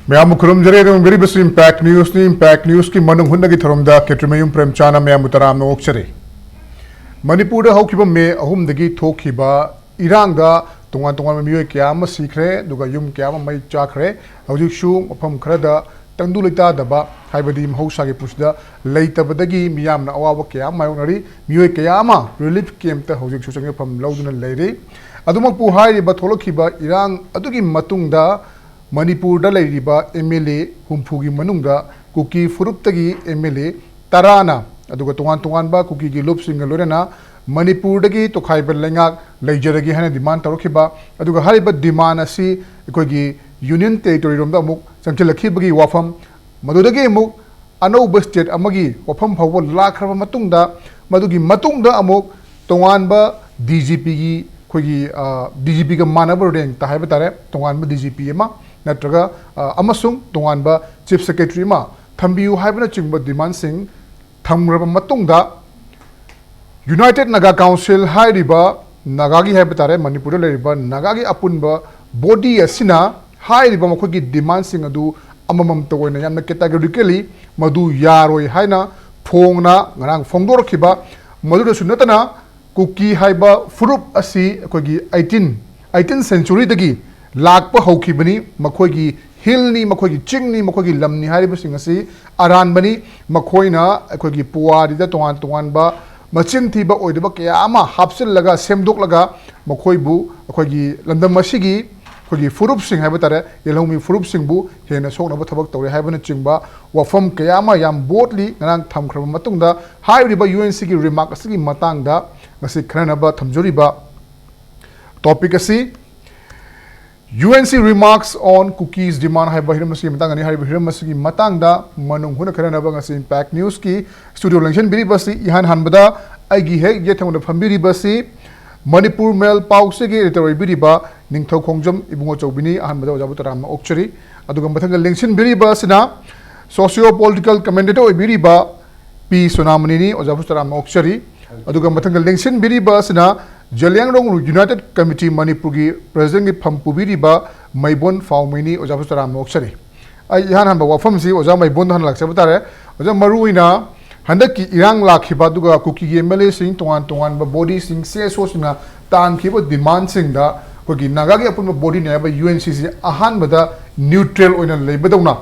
Meibon Phaomei very best impact news ki Manung Hutna ki tharomda Kshetrimayum Premchand Meibon Phaomei Manipur da haukiba me ahum dagi thokiba irang da tongan miyoi kya ma sikre duga yum kya ma mai chakre hojik shu mafam khara da tangdu leita daba haibadi mahausa gi pusda leitabadagi miyam na awawa kya mayonari miyoi kya ma relief camp ta hojik shu change pham lauduna leire adumak pu hai ba tholokiba irang adugi matungda Manipur da leiriba MLA humpugi manungda Kuki furuptagi MLA tarana aduga tongan ba Kuki gi lop singa lorena Manipur dagi tokhaiba lengak leijaragi hana demand tarokiba aduga hariba demand asi ekogi union territory romda muk changchelakibagi wafam madudagi muk anauba state amagi wafam phawba lakraba matungda madugi matungda amuk tongan ba DGP gi khogi DGP ga manaba rank ta haiba tare tongan ba DGP ma natraga amasung tongan ba chief secretary ma thambiu haibana chingba demand sing thamraba matungda United Naga Council hairiba nagagi haibitare Manipur leriba nagagi apunba body asina hairiba makogi demand sing adu amamam toina yamna categorically madu yaroi haina phongna ngarang phongdorkiba madu sunatana Kuki haiba furup asi kogi 18th century dagi lakpa haukibani makogi hilni makogi chingni makogi lamni hariba sing asi aran bani makoina kogi puari da tongan ba machin thiba oidaba kya ama hapsil laga semdok laga makoibu akogi landam masigi kogi furup sing haiba tare yelhomi furup sing bu hena sokna ba thabak tawre haibana chingba wafam kya ama yam boldly ngang thamkhraba matungda hairiba UNC gi remark asigi matangda ngasi khrana ba thamjoriba topic asi UNC remarks on Kuki'S demand haiba hiramasi matangani haiba hiramasi matangda Manung huna khrana ba ngasi impact news ki studio lengchen biri basi ihan hanbada aigi he yethangda phambiri basi Manipur Mail Pause gi editor biri ba Ningthoukhongjam Ibungochoubi hanbada ojabutarama okchari aduga mathanga lengchen biri basina Socio political commentator biri ba P Sonamani ni ojabutarama okchari aduga mathanga lengchen biri basina Zeliangrong United Committee Manipur gi president gi phampubiri ba Meibon Phaomei ni ojabustaram okchari ai ihan han ba wafam si oja Meibon han laksa batare oja maruina handaki irang lakhiba duga Kuki gi MLA sing tongan ba body sing CSO singa tan khiba demand sing da kogi naga gi apun body ne ba UNCC ahan bada neutral oina leibadawna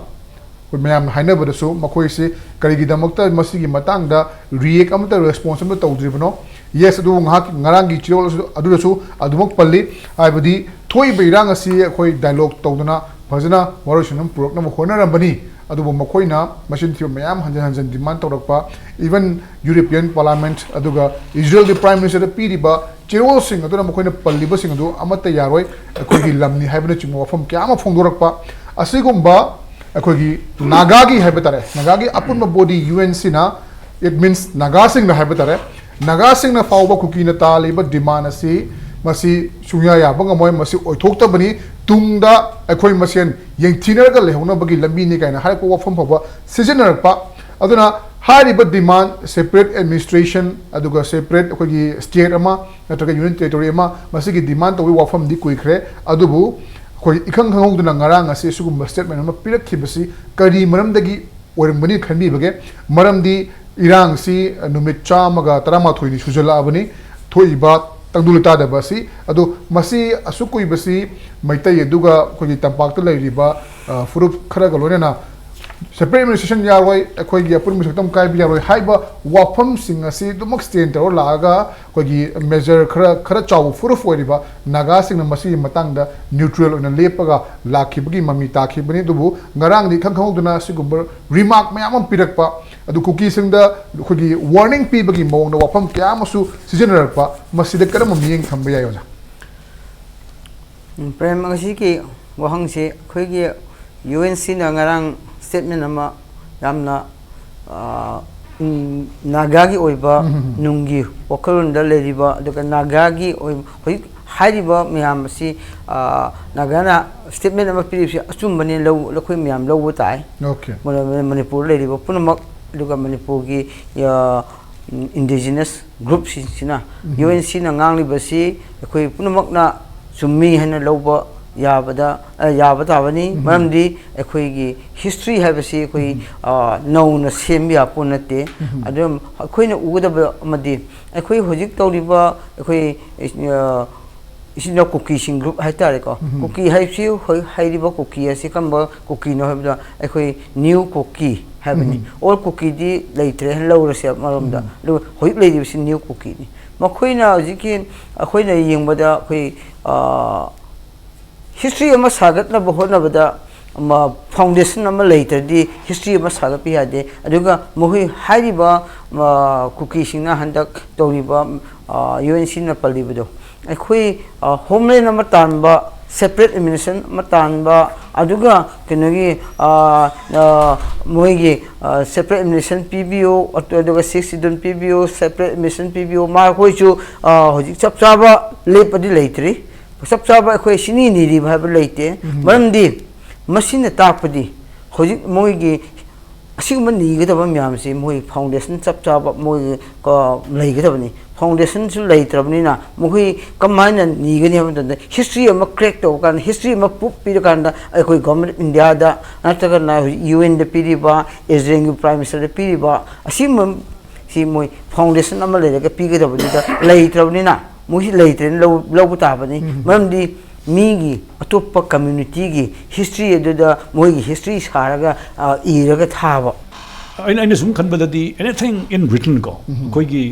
mayam haina badasu makoi se karigi damakta masigi matangda react amta responsible tawdribno yes adu ngak ngarangi chirol adusu adumak palli aibadi thoi beirang asi khoi dialogue tawduna phajana warosunam purokna khona rambani adubu makoina machine thio mayam hanjan demand tawrakpa even European Parliament aduga Israel the Prime Minister piriba chirol sing aduna makoina palliba sing adu amata yaroi khoi lamni haibana chingwa wafam kyama phongdorakpa asigumba akogi nagagi haibetare nagagi apunma body UNC na it means nagasing na haibetare nagasing na fawba Kuki na taliba demand asi masi sunya ya banga moy masi oithokta bani tungda akoi masien yengthiner ga lehona bagi lambi ni kaina harpo wafam phaba seasoner pa aduna hariba demand separate administration aduga separate akogi state ama natraga union territory ama masi gi demand to wafam di kuikre adubu koi ikhang khanguduna ngarang ase sugum statement ma pirakkhibasi kari maramdagi oirambani khanbi bage maramdi irang si numit chamaga tarama thoini sujala abani thoiba tangdulta da basi adu masi asukui basi maitai eduga koi tampak ta leiriba furup khara galonena separate administration yaroi akoi gi apun musaktam kai bi yaroi haiba wafam sing asi dumak stand tor laga koi gi measure khara chaw furup oiriba naga sing masi matangda neutral on lepaga lakhibagi mami takhibani dubu ngarang di khangkhongduna sigumber remark mayam pirakpa adu Kuki singda koi gi warning pi bagi mawngda wafam kyamasu seasoner masida karam miyeng thamba yayona prem ngasi ki wahang se khoi gi UNC na ngarang statement nama yamna nagagi oiba nungi wakarun da leriba aduga nagagi oi hoi hariba miyam si nagana statement nama piripsi achumbani law lakhoi miyam law tai okay Manipur leriba punamak aduga Manipur gi indigenous group sina UNC na ngangli basi akhoi punamak na summi hena lawba याबदा ताबनी मरमदी अखोई history हैबसी अखोई नौना सेम्बिया पुनते अदम अखोइना उगदब अमदी अखोई होजिक तौरिबा अखोई इसिना cookie सिंग group हाइतारे को cookie HiAce हाइरिबा cookie असी कंबा cookie no हैबदा अखोई new cookie हैबनी और cookie दी लेइत्रे लौरसे मरमदा लो होइक लेदिबसी न्यू कुकी नि मखोइना होजिकी अखोइना यिंगबदा अखोई हिस्ट्री अमा सागतना बहोनबदा फाउंडेशन अमा लेइत्रदी हिस्ट्री अमा सागपि यादे अदुगा मोहि हाइरिबा कुकी सिंगना हंदक तौरिबा यूएनसी ना पल्लिबदो अखोई होमलैंड अमा तानबा सेपरेट एडमिनिस्ट्रेशन अमा तानबा अदुगा कनगी मोइगी सेपरेट एडमिनिस्ट्रेशन पीबीओ अदुगा 6 सिडन पीबीओ सेपरेट एडमिनिस्ट्रेशन पीबीओ मा कोइचु होजि चपचाबा लेपदि लेइत्रि सब चाबा अखोई सिनी निरी भाब लेते मरमदी मसिन तापदी होजि मोइगी असिगम निगदब म्यामसे मोइ फाउंडेशन सब चाबा मोइ को लेगदबनी फाउंडेशन सु लेत्रबनीना मोइ कमाइन निगनी हमदन हिस्ट्री अम क्रैक तो कान हिस्ट्री अम पुप पिर कान अखोई गवर्नमेंट इंडिया दा नतगर ना यूएन द पीरिबा एजरेंग प्राइम मिनिस्टर द पीरिबा असिम सी मोइ फाउंडेशन अम लेरगा पिगदबनी दा लेत्रबनीना मुझे लेते लौब ताबनी मरमदी मीगी अतोप कम्युनिटी की हिस्ट्री अदुदा मोइगी हिस्ट्री सारगा इरगा थाबा अने सुम खनबददी एनीथिंग इन रिटन को कोइगी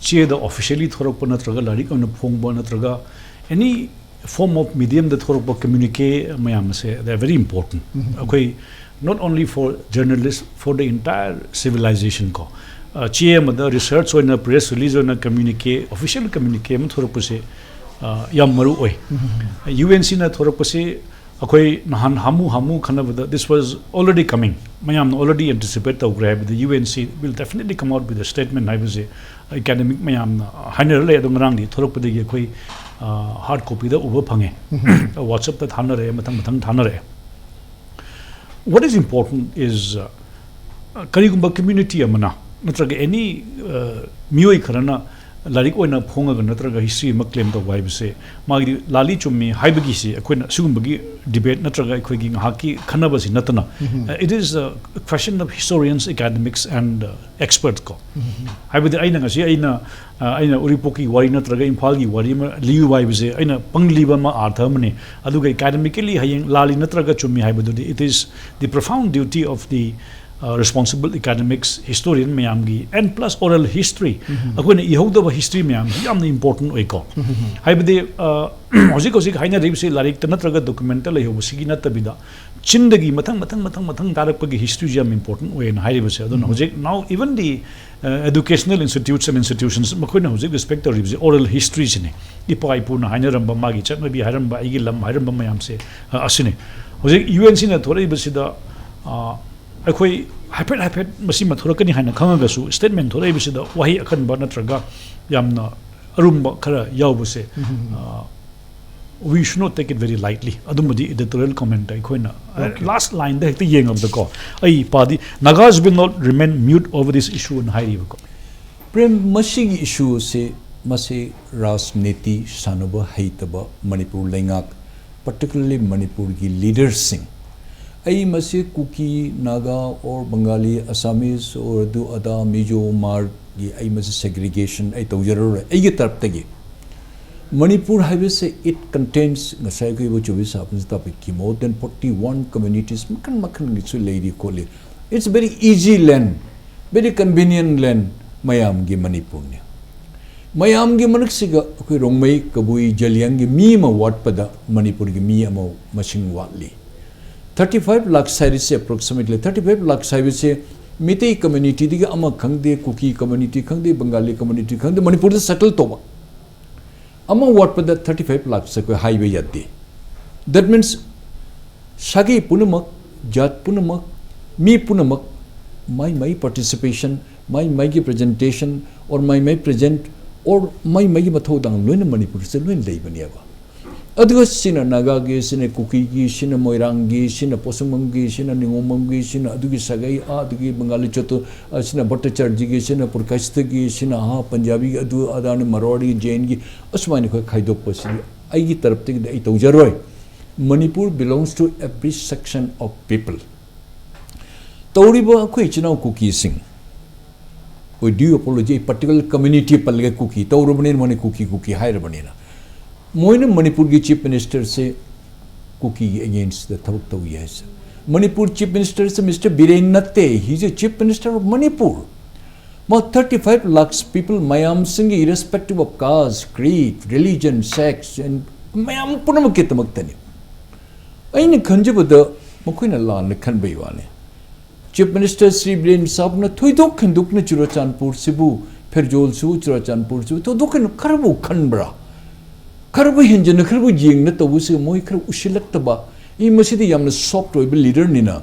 चेद ऑफिशियली थोरक नत्रगा लारिक अन फोंगबा नत्रगा एनी फॉर्म ऑफ मीडियम द थोरक कम्युनिके मयाम से दे आर वेरी इंपोर्टेंट कोई not only for journalist for the entire civilization को चे मद रिसर्च होना प्रेस रिलीज होना कम्युनिके ऑफिशियल कम्युनिके में थोरक से याम मरु ओय यूएनसी ना थोरक से अखोई नहान हामू खनबद दिस वाज ऑलरेडी कमिंग मयाम ऑलरेडी एंटिसिपेट तौग्रे the UNC will definitely come out with a statement हाइबसे एकेडमिक मयाम हाइनर ले दम रांगदी थोरक पदगी अखोई हार्ड कॉपी द उबो फंगे व्हाट्सएप त थानरे मथंग थानरे व्हाट इज इंपोर्टेंट इज करिगुंबा कम्युनिटी अमना नत्रग एनी मियोई खरना लारिक ओइना फोंगा नत्रग हिस्ट्री म क्लेम तो वाइब से मागी लाली चुम्मी हाइबगी से अखोइना सुगुंबगी डिबेट नत्रग अखोइगी हाकी खनबसी नतना it is a question of historians academics and experts को हाइबदि आइना ngasi आइना उरिपोकी वारी नत्रग इम्फाल की वारी म लियु वाइब से आइना पंगलीबा म अर्थ मने अदुगा एकेडमिकली हायंग लाली नत्रग चुम्मी हाइबदि it is the profound duty of the responsible academics historian mayamgi and plus oral history akoina ihodaba history mayam yamna important oiko haibade hojik haina ribse larik tanatraga documental lehobsigi natabida chindagi mathang tarakpagi history jam important oin hairibase adon hojik now even the educational institutes and institutions makoina hojik respect to ribse oral history sine ipai puna haina ramba magi chatnabi haramba igi lam haramba mayam se asine hojik UNC na thori basida अखोई हाइफेट मसी मथुरकनी हाइना खंगगसु statement थोरै बिसिदा वही अखनबा नत्रगा यामना अरुमबा खरा यावबसे we should not take it very lightly adumadi editorial comment अखोइना last line द हेक्ते येंग of the को ai padi nagas will not remain mute over this issue in hairi ko prem masi issue se masi राजनीति सानबा हैतबा Manipur लेंगाक particularly manipur ki leaders sing आई मसे cookie Naga और Bengali Assamese और दु अदा मिजो मार की आई मसे सेग्रीगेशन आई तौजरो आई की तरफ तक मणिपुर हाईवे से इट कंटेन्स नसाई को वो 24 आपने टॉपिक की मोर देन 41 कम्युनिटीज मखन गिसु लेडी कोले it's very easy land very convenient land मयाम की मणिपुर ने मयाम की मनक से कोई रोंगमई कबुई जलियांग की मी म वाट पदा मणिपुर की मी अमो मशिंग वाटली 35 लाख साइड से approximately 35 लाख साइड से मिते कम्युनिटी दिगे अमा खंगदे कुकी कम्युनिटी खंगदे बंगाली कम्युनिटी खंगदे मणिपुर से सेटल तोबा अमा वाट पर 35 लाख से कोई हाईवे यादे दैट मीन्स सागे पुनमक जात पुनमक मी पुनमक माई पार्टिसिपेशन माई की प्रेजेंटेशन और माई प्रेजेंट और माई की मथौ दांग लोइन मणिपुर से लोइन लेबनियाबा अदुगा सिना नागागी सिना कुकीगी सिना मोइरांगी सिना पोसुमंगी सिना निंगोमंगी सिना अदुगी सगाई अदुगी बंगाली चतु सिना भट्टाचार्यगी सिना पुरकास्तगी सिना पंजाबी अदु अदान मरवाड़ी जैन की असमानी को खाइदोप पसी आई की तरफ तक आई तौजरोय Manipur belongs to every section of people. Tauriba koi chinaw Kuki sing. We do apologize particular community palge Kuki. Taurabane mane Kuki hairabane na. Moina Manipur ki chief minister se Kuki against the thabak tawi yes. Manipur chief minister se Mr. Biren Natte. He is a chief minister of Manipur. About 35 lakhs people mayam sing irrespective of caste, creed, religion, sex and mayam punam ketamaktani. Aina khanjabada makoina lan khanbai wane. Chief Minister Sri Biren Saab na thoidok khanduk na Churachandpur sibu Pherjol su Churachandpur sibu to dokan kharbu khanbra. Kharbu hinjana kharbu jing na tabu se moi khar ushilak taba. I masidi yamna soft oibe leader nina